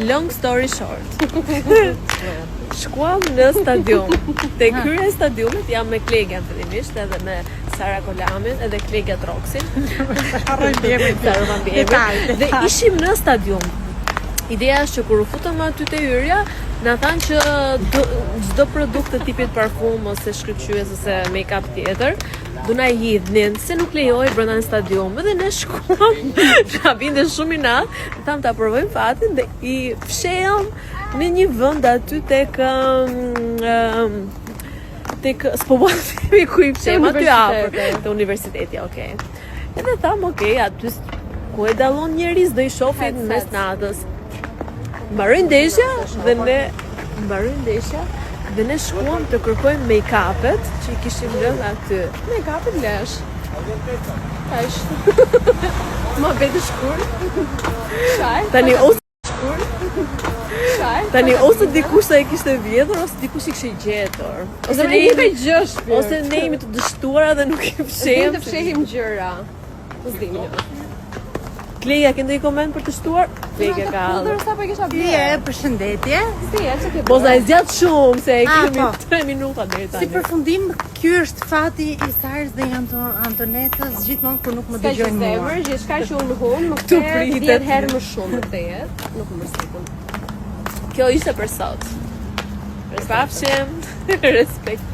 Long story short. Shkuam në stadium. Te hyrja e stadiumit jam me Klegën fillimisht edhe me Sara Kolamin edhe Klegja Troksin. Dhe ishim në stadium. Ideja është që kur u futëm aty te hyrja, na thanë që çdo produkt të tipit parfum ose shkëlqyes ose make-up tjetër do na hidhnin, se nuk lejohej brenda në stadium. Dhe ne shkuam, na binte shumë inat, tham ta provojmë fatin dhe i fshehëm në një vend aty tek s'po themi ku i fshehem aty afër te universiteti, okay. Edhe tham, okay, aty ku e dallon njerëz do i shohin mes natës. Mbaroi ndeshja dhe ne shkuam të kërkojmë make-upet që i kishim lënë aty. Make-upet lesh. Tash. Ma bëj shkurt. Tani ose dikush sa e kishte vjedhur ose dikush i kishte gjetur. Ose ne jemi të dështuara dhe nuk i fshehem. Të fshehim gjëra. Mos dini. Kleja, ke ndonjë koment për të shtuar? Kleja ka. Sa po kisha bërë? Përshëndetje. Si, ç'ke bërë? Boza e zgjat shumë se e kemi 3 minuta deri tani. Si përfundim, ky është fati i Sarës dhe Antonetës gjithmonë kur nuk më dëgjojnë mua. Zemër, gjithçka që unë hum, më kthehet 10 herë më shumë më kthehet. Nuk më mërzitem. Kjo ishte për sot. Përshapshim, respekt.